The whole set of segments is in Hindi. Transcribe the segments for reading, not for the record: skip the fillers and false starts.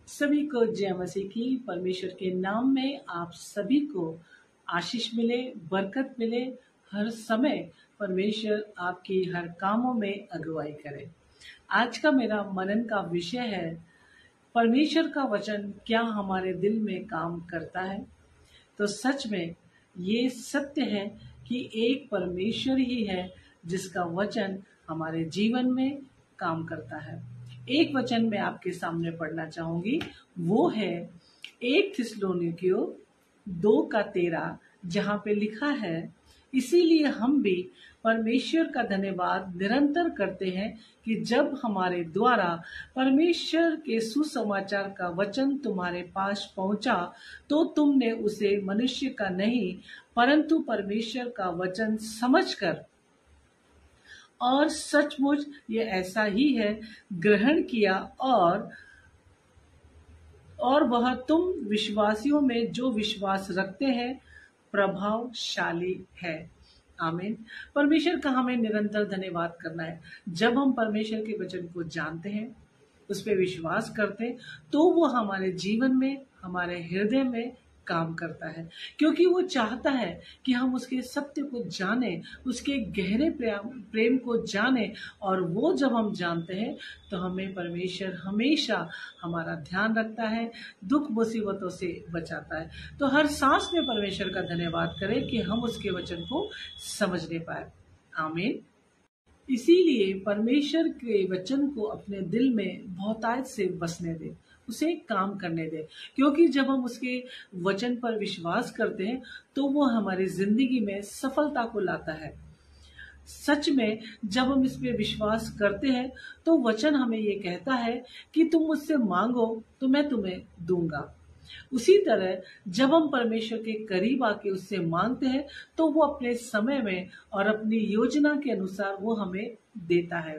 सभी को जय मसीह की। परमेश्वर के नाम में आप सभी को आशीष मिले, बरकत मिले। हर समय परमेश्वर आपकी हर कामों में अगुवाई करे। आज का मेरा मनन का विषय है, परमेश्वर का वचन क्या हमारे दिल में काम करता है। तो सच में ये सत्य है कि एक परमेश्वर ही है जिसका वचन हमारे जीवन में काम करता है। एक वचन मैं आपके सामने पढ़ना चाहूंगी, वो है 1 थिस्सलुनीकियों 2:13, जहाँ पे लिखा है, इसीलिए हम भी परमेश्वर का धन्यवाद निरंतर करते हैं कि जब हमारे द्वारा परमेश्वर के सुसमाचार का वचन तुम्हारे पास पहुंचा तो तुमने उसे मनुष्य का नहीं परंतु परमेश्वर का वचन समझकर और सचमुच ये ऐसा ही है ग्रहण किया, और वह तुम विश्वासियों में जो विश्वास रखते हैं प्रभावशाली है। आमीन। परमेश्वर का हमें निरंतर धन्यवाद करना है। जब हम परमेश्वर के वचन को जानते हैं, उस पर विश्वास करते हैं, तो वो हमारे जीवन में, हमारे हृदय में काम करता है, क्योंकि वो चाहता है कि हम उसके सत्य को जाने, उसके गहरे प्रेम को जाने। और वो जब हम जानते हैं तो हमें परमेश्वर हमेशा हमारा ध्यान रखता है, दुख मुसीबतों से बचाता है। तो हर सांस में परमेश्वर का धन्यवाद करें कि हम उसके वचन को समझने पाए। आमीन। इसीलिए परमेश्वर के वचन को अपने दिल में बहुतायत से बसने दें, उसे काम करने दें, क्योंकि जब हम उसके वचन पर विश्वास करते हैं तो वो हमारी जिंदगी में सफलता को लाता है। सच में जब हम इस पे विश्वास करते हैं तो वचन हमें ये कहता है कि तुम मुझसे मांगो तो मैं तुम्हें दूंगा। उसी तरह जब हम परमेश्वर के करीब आके उससे मांगते हैं तो वो अपने समय में और अपनी योजना के अनुसार वो हमें देता है।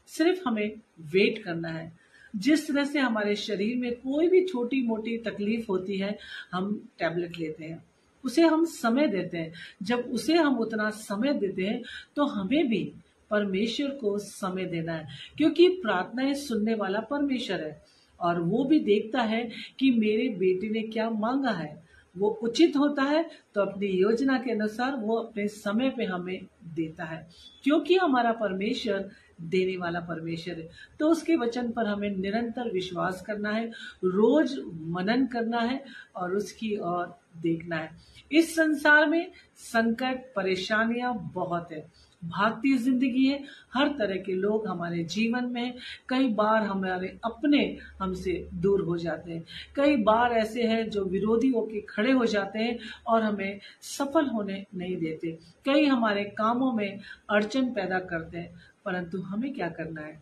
सिर्फ हमें वेट करना है। जिस तरह से हमारे शरीर में कोई भी छोटी मोटी तकलीफ होती है, हम टैबलेट लेते हैं, उसे हम समय देते हैं। जब उसे हम उतना समय देते हैं तो हमें भी परमेश्वर को समय देना है, क्योंकि प्रार्थनाएं सुनने वाला परमेश्वर है और वो भी देखता है कि मेरे बेटे ने क्या मांगा है। वो उचित होता है तो अपनी योजना के अनुसार वो अपने समय पे हमें देता है, क्योंकि हमारा परमेश्वर देने वाला परमेश्वर है। तो उसके वचन पर हमें निरंतर विश्वास करना है, रोज मनन करना है और उसकी ओर देखना है। इस संसार में संकट, परेशानियां बहुत है, भागती जिंदगी है, हर तरह के लोग हमारे जीवन में हैं। कई बार हमारे अपने हमसे दूर हो जाते हैं, कई बार ऐसे हैं जो विरोधी होकर खड़े हो जाते हैं और हमें सफल होने नहीं देते। कई हमारे कामों में अड़चन पैदा करते हैं, परंतु हमें क्या करना है?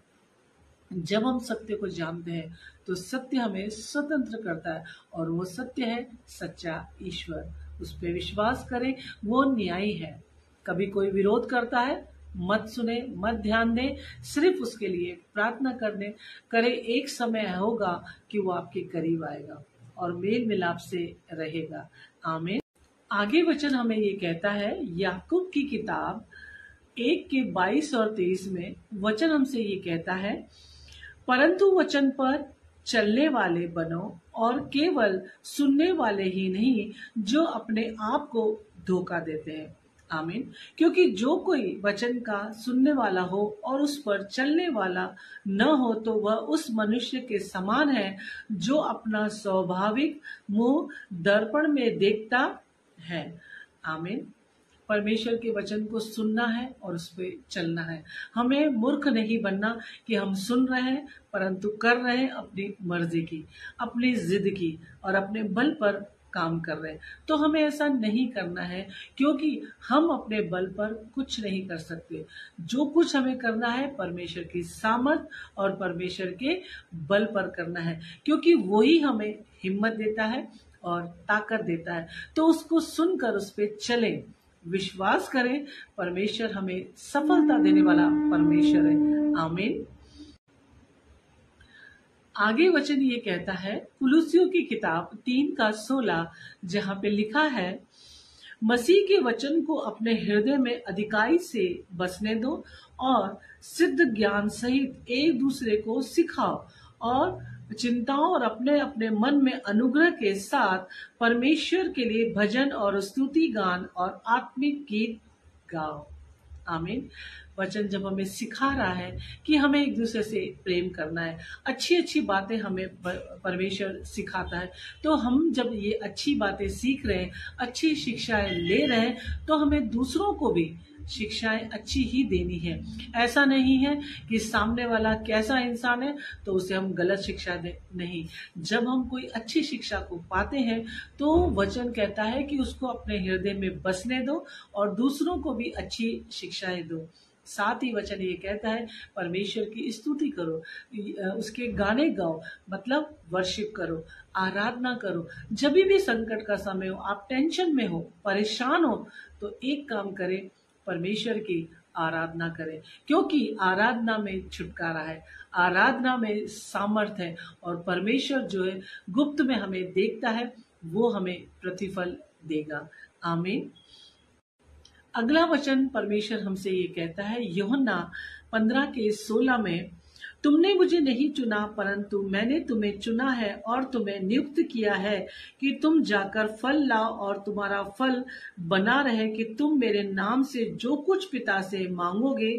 जब हम सत्य को जानते हैं तो सत्य हमें स्वतंत्र करता है, और वो सत्य है सच्चा ईश्वर। उस पर विश्वास करें, वो न्यायी है। कभी कोई विरोध करता है, मत सुने, मत ध्यान दें, सिर्फ उसके लिए प्रार्थना करे। एक समय होगा कि वो आपके करीब आएगा और मेल मिलाप से रहेगा। आमीन। आगे वचन हमें ये कहता है, याकूब की किताब 1 के 22 और 23 में वचन हमसे ये कहता है, परंतु वचन पर चलने वाले बनो और केवल सुनने वाले ही नहीं जो अपने आप को धोखा देते हैं। आमीन। क्योंकि जो कोई वचन का सुनने वाला हो और उस पर चलने वाला न हो तो वह उस मनुष्य के समान है जो अपना स्वाभाविक मुंह दर्पण में देखता है। आमीन। परमेश्वर के वचन को सुनना है और उस पर चलना है। हमें मूर्ख नहीं बनना कि हम सुन रहे हैं परंतु कर रहे हैं अपनी मर्जी की, अपनी जिद की और अपने बल पर काम कर रहे हैं। तो हमें ऐसा नहीं करना है, क्योंकि हम अपने बल पर कुछ नहीं कर सकते। जो कुछ हमें करना है परमेश्वर की सामर्थ और परमेश्वर के बल पर करना है, क्योंकि वही हमें हिम्मत देता है और ताकत देता है। तो उसको सुनकर उस पर चलें, विश्वास करें। परमेश्वर हमें सफलता देने वाला परमेश्वर है। आमीन। आगे वचन ये कहता है, कुलुसियों की किताब 3:16, जहाँ पे लिखा है, मसीह के वचन को अपने हृदय में अधिकाई से बसने दो और सिद्ध ज्ञान सहित एक दूसरे को सिखाओ और चिंताओं और अपने अपने मन में अनुग्रह के साथ परमेश्वर के लिए भजन और स्तुति गान और आत्मिक गीत गाओ। आमीन। वचन जब हमें सिखा रहा है कि हमें एक दूसरे से प्रेम करना है, अच्छी अच्छी बातें हमें परमेश्वर सिखाता है, तो हम जब ये अच्छी बातें सीख रहे हैं, अच्छी शिक्षाएं ले रहे हैं, तो हमें दूसरों को भी शिक्षाएं अच्छी ही देनी है। ऐसा नहीं है कि सामने वाला कैसा इंसान है तो उसे हम गलत शिक्षा दें, नहीं। जब हम कोई अच्छी शिक्षा को पाते हैं तो वचन कहता है कि उसको अपने हृदय में बसने दो और दूसरों को भी अच्छी शिक्षाएं दो। साथ ही वचन ये कहता है परमेश्वर की स्तुति करो, उसके गाने गाओ, मतलब वर्शिप करो, आराधना करो। जब भी संकट का समय हो, आप टेंशन में हो, परेशान हो, तो एक काम करें, परमेश्वर की आराधना करें, क्योंकि आराधना में छुटकारा है, आराधना में सामर्थ है, और परमेश्वर जो है गुप्त में हमें देखता है, वो हमें प्रतिफल देगा। आमीन। अगला वचन परमेश्वर हमसे ये कहता है यूहन्ना 15:16 में, तुमने मुझे नहीं चुना परंतु मैंने तुम्हें चुना है और तुम्हें नियुक्त किया है कि तुम जाकर फल लाओ और तुम्हारा फल बना रहे, कि तुम मेरे नाम से जो कुछ पिता से मांगोगे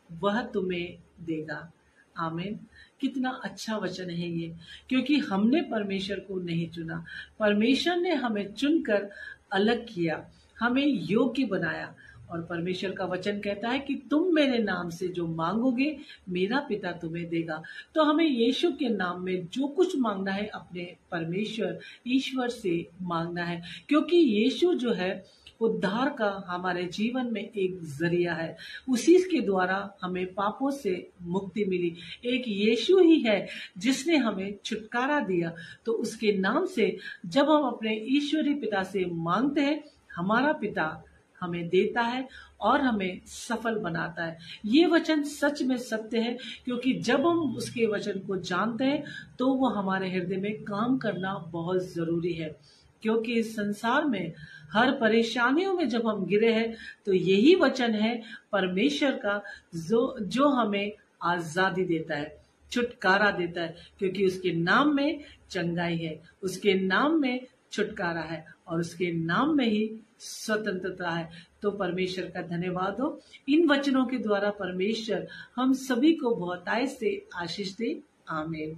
वह तुम्हें देगा। आमीन। कितना अच्छा वचन है ये, क्योंकि हमने परमेश्वर को नहीं चुना, परमेश्वर ने हमें चुनकर अलग किया, हमें योग्य बनाया। और परमेश्वर का वचन कहता है कि तुम मेरे नाम से जो मांगोगे मेरा पिता तुम्हें देगा। तो हमें यीशु के नाम में जो कुछ मांगना है अपने परमेश्वर ईश्वर से मांगना है, क्योंकि यीशु जो है उद्धार का हमारे जीवन में एक जरिया है। उसी के द्वारा हमें पापों से मुक्ति मिली। एक यीशु ही है जिसने हमें छुटकारा दिया। तो उसके नाम से जब हम अपने ईश्वरीय पिता से मांगते हैं, हमारा पिता हमें देता है और हमें सफल बनाता है। ये वचन सच में सत्य है, क्योंकि जब हम उसके वचन को जानते हैं तो वो हमारे हृदय में काम करना बहुत जरूरी है। क्योंकि इस संसार में हर परेशानियों में जब हम गिरे हैं तो यही वचन है परमेश्वर का जो हमें आजादी देता है, छुटकारा देता है, क्योंकि उसके नाम में चंगाई है, उसके नाम में छुटकारा है और उसके नाम में ही स्वतंत्रता है। तो परमेश्वर का धन्यवाद हो। इन वचनों के द्वारा परमेश्वर हम सभी को बहुतायत से आशीष दे। आमीन।